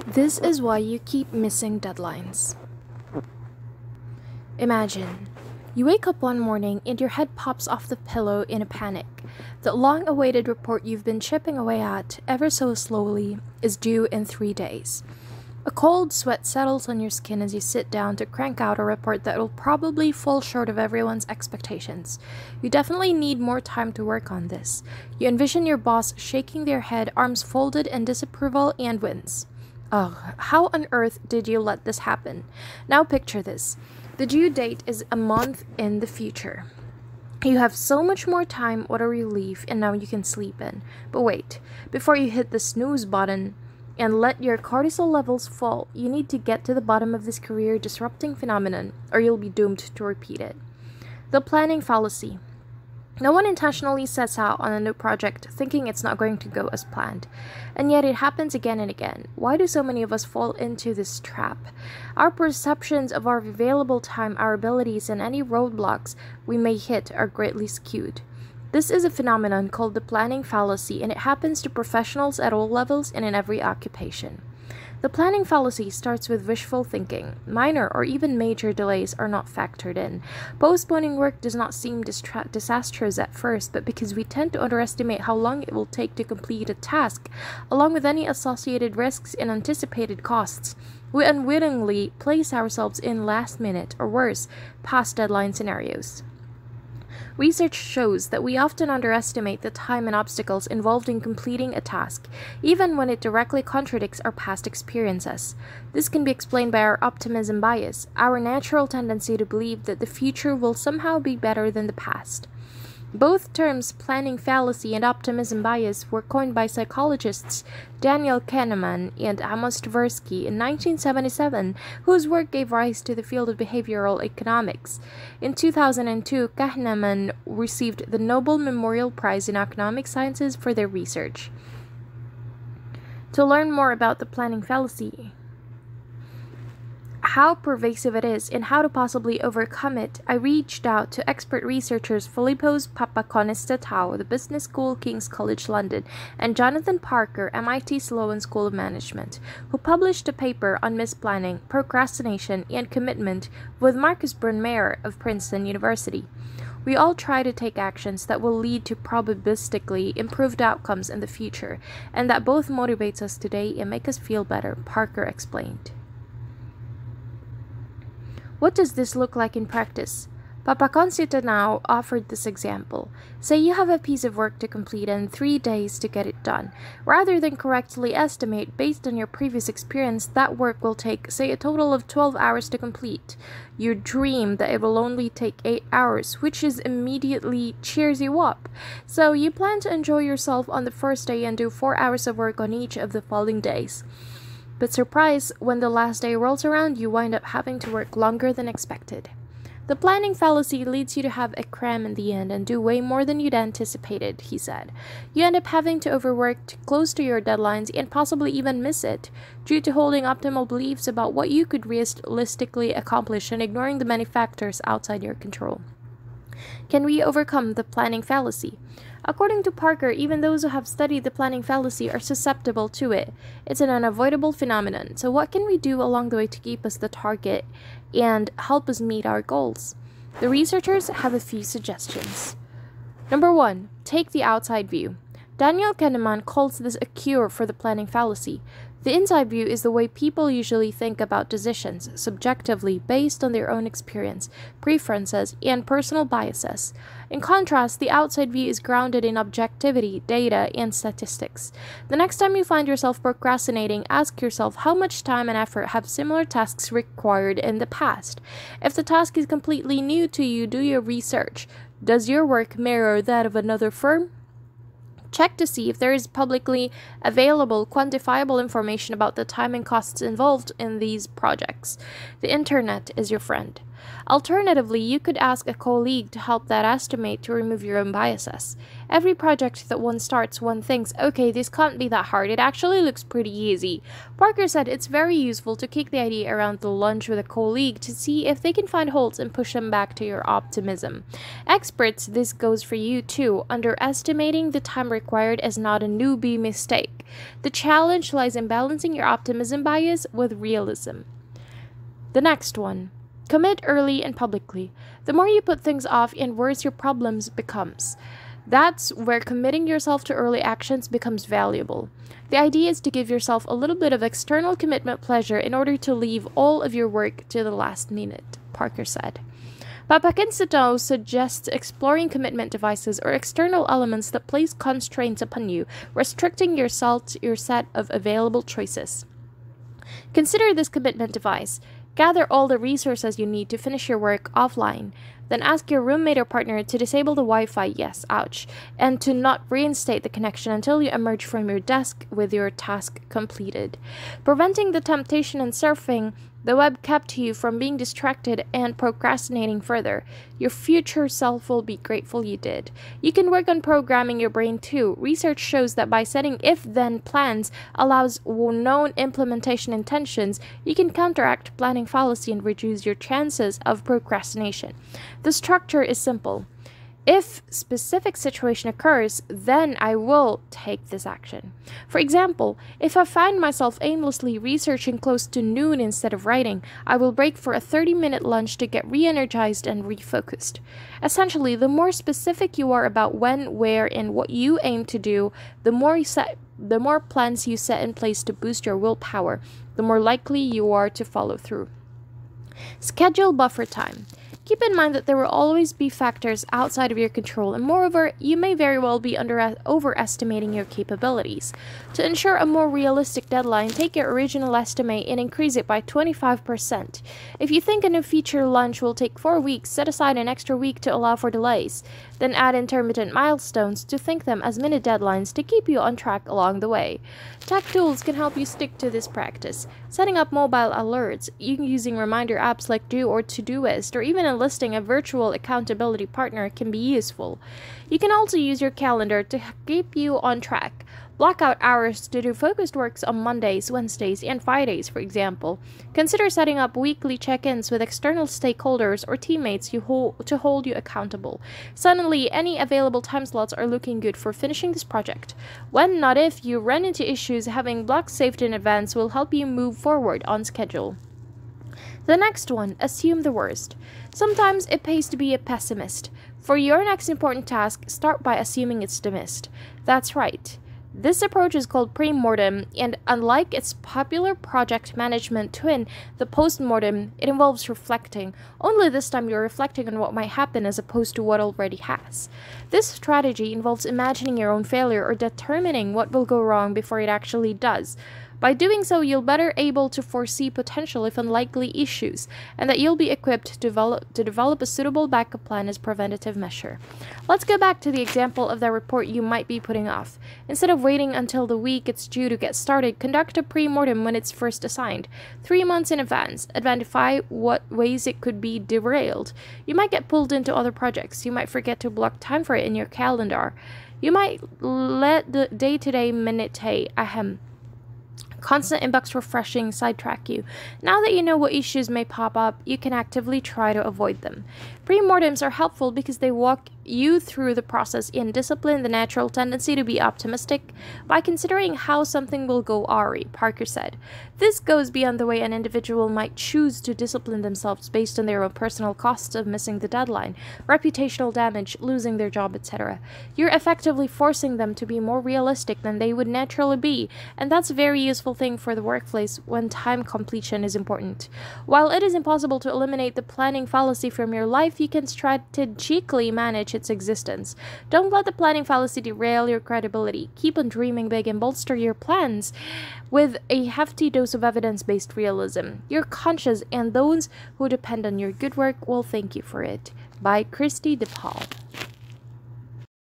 This is why you keep missing deadlines. Imagine, you wake up one morning and your head pops off the pillow in a panic. The long-awaited report you've been chipping away at, ever so slowly, is due in 3 days. A cold sweat settles on your skin as you sit down to crank out a report that will probably fall short of everyone's expectations. You definitely need more time to work on this. You envision your boss shaking their head, arms folded in disapproval, and wins. Ugh, how on earth did you let this happen? Now picture this. The due date is a month in the future. You have so much more time, what a relief, and now you can sleep in. But wait, before you hit the snooze button and let your cortisol levels fall, you need to get to the bottom of this career-disrupting phenomenon, or you'll be doomed to repeat it. The planning fallacy. No one intentionally sets out on a new project thinking it's not going to go as planned, and yet it happens again and again. Why do so many of us fall into this trap? Our perceptions of our available time, our abilities, and any roadblocks we may hit are greatly skewed. This is a phenomenon called the planning fallacy, and it happens to professionals at all levels and in every occupation. The planning fallacy starts with wishful thinking. Minor or even major delays are not factored in. Postponing work does not seem disastrous at first, but because we tend to underestimate how long it will take to complete a task, along with any associated risks and anticipated costs, we unwittingly place ourselves in last-minute, or worse, past deadline scenarios. Research shows that we often underestimate the time and obstacles involved in completing a task, even when it directly contradicts our past experiences. This can be explained by our optimism bias, our natural tendency to believe that the future will somehow be better than the past. Both terms, planning fallacy and optimism bias, were coined by psychologists Daniel Kahneman and Amos Tversky in 1977, whose work gave rise to the field of behavioral economics. In 2002, Kahneman received the Nobel Memorial Prize in Economic Sciences for their research. To learn more about the planning fallacy, how pervasive it is, and how to possibly overcome it, I reached out to expert researchers Philippos Papakonistantao, the Business School, King's College London, and Jonathan Parker, MIT Sloan School of Management, who published a paper on misplanning, procrastination, and commitment with Marcus Brunmeier of Princeton University. We all try to take actions that will lead to probabilistically improved outcomes in the future, and that both motivates us today and make us feel better, Parker explained. What does this look like in practice? Papakonistantao offered this example. Say you have a piece of work to complete and 3 days to get it done. Rather than correctly estimate based on your previous experience that work will take, say, a total of 12 hours to complete, you dream that it will only take 8 hours, which is immediately cheers you up. So you plan to enjoy yourself on the first day and do 4 hours of work on each of the following days. But surprise, when the last day rolls around, you wind up having to work longer than expected. The planning fallacy leads you to have a cram in the end and do way more than you'd anticipated, he said. You end up having to overwork close to your deadlines and possibly even miss it, due to holding optimal beliefs about what you could realistically accomplish and ignoring the many factors outside your control. Can we overcome the planning fallacy? According to Parker, even those who have studied the planning fallacy are susceptible to it. It's an unavoidable phenomenon. So what can we do along the way to keep us the target and help us meet our goals? The researchers have a few suggestions. Number 1, take the outside view. Daniel Kahneman calls this a cure for the planning fallacy. The inside view is the way people usually think about decisions, subjectively based on their own experience, preferences, and personal biases. In contrast, the outside view is grounded in objectivity, data, and statistics. The next time you find yourself procrastinating, ask yourself how much time and effort have similar tasks required in the past. If the task is completely new to you, do your research. Does your work mirror that of another firm? Check to see if there is publicly available, quantifiable information about the time and costs involved in these projects. The internet is your friend. Alternatively, you could ask a colleague to help that estimate to remove your own biases. Every project that one starts, one thinks, okay, this can't be that hard. It actually looks pretty easy. Parker said it's very useful to kick the idea around the lunch with a colleague to see if they can find holes and push them back to your optimism. Experts, this goes for you too. Underestimating the time required is not a newbie mistake. The challenge lies in balancing your optimism bias with realism. The next one. Commit early and publicly. The more you put things off and worse your problems becomes. That's where committing yourself to early actions becomes valuable. The idea is to give yourself a little bit of external commitment pleasure in order to leave all of your work to the last minute, Parker said. Papakinsato suggests exploring commitment devices or external elements that place constraints upon you, restricting your set of available choices. Consider this commitment device. Gather all the resources you need to finish your work offline. Then ask your roommate or partner to disable the Wi-Fi, yes, ouch, and to not reinstate the connection until you emerge from your desk with your task completed. Preventing the temptation in surfing the web kept you from being distracted and procrastinating further. Your future self will be grateful you did. You can work on programming your brain too. Research shows that by setting if-then plans allows known implementation intentions, you can counteract planning fallacy and reduce your chances of procrastination. The structure is simple. If specific situation occurs, then I will take this action. For example, if I find myself aimlessly researching close to noon instead of writing, I will break for a 30-minute lunch to get re-energized and refocused. Essentially, the more specific you are about when, where, and what you aim to do, the more plans you set in place to boost your willpower, the more likely you are to follow through. Schedule buffer time. Keep in mind that there will always be factors outside of your control, and moreover, you may very well be overestimating your capabilities. To ensure a more realistic deadline, take your original estimate and increase it by 25%. If you think a new feature launch will take 4 weeks, set aside an extra week to allow for delays. Then add intermittent milestones to think them as mini deadlines to keep you on track along the way. Tech tools can help you stick to this practice. Setting up mobile alerts, using reminder apps like Do or Todoist, or even enlisting a virtual accountability partner can be useful. You can also use your calendar to keep you on track. Block out hours to do focused works on Mondays, Wednesdays, and Fridays, for example. Consider setting up weekly check-ins with external stakeholders or teammates to hold you accountable. Suddenly, any available time slots are looking good for finishing this project. When, not if, you run into issues, having blocks saved in advance will help you move forward on schedule. The next one, assume the worst. Sometimes it pays to be a pessimist. For your next important task, start by assuming it's dismissed. That's right. This approach is called pre-mortem, and unlike its popular project management twin, the post-mortem, it involves reflecting. Only this time you're reflecting on what might happen as opposed to what already has. This strategy involves imagining your own failure or determining what will go wrong before it actually does. By doing so, you'll better able to foresee potential if unlikely issues, and that you'll be equipped to develop a suitable backup plan as preventative measure. Let's go back to the example of the report you might be putting off. Instead of waiting until the week it's due to get started, conduct a pre-mortem when it's first assigned. 3 months in advance, identify what ways it could be derailed. You might get pulled into other projects. You might forget to block time for it in your calendar. You might let the day-to-day constant inbox refreshing sidetrack you. Now that you know what issues may pop up, you can actively try to avoid them. Pre-mortems are helpful because they walk you through the process and discipline the natural tendency to be optimistic by considering how something will go awry, Parker said. This goes beyond the way an individual might choose to discipline themselves based on their own personal costs of missing the deadline, reputational damage, losing their job, etc. You're effectively forcing them to be more realistic than they would naturally be, and that's a very useful thing for the workplace when time completion is important. While it is impossible to eliminate the planning fallacy from your life, you can strategically manage its existence. Don't let the planning fallacy derail your credibility. Keep on dreaming big and bolster your plans with a hefty dose of evidence-based realism. Your conscience and those who depend on your good work will thank you for it. By Christy DePaul.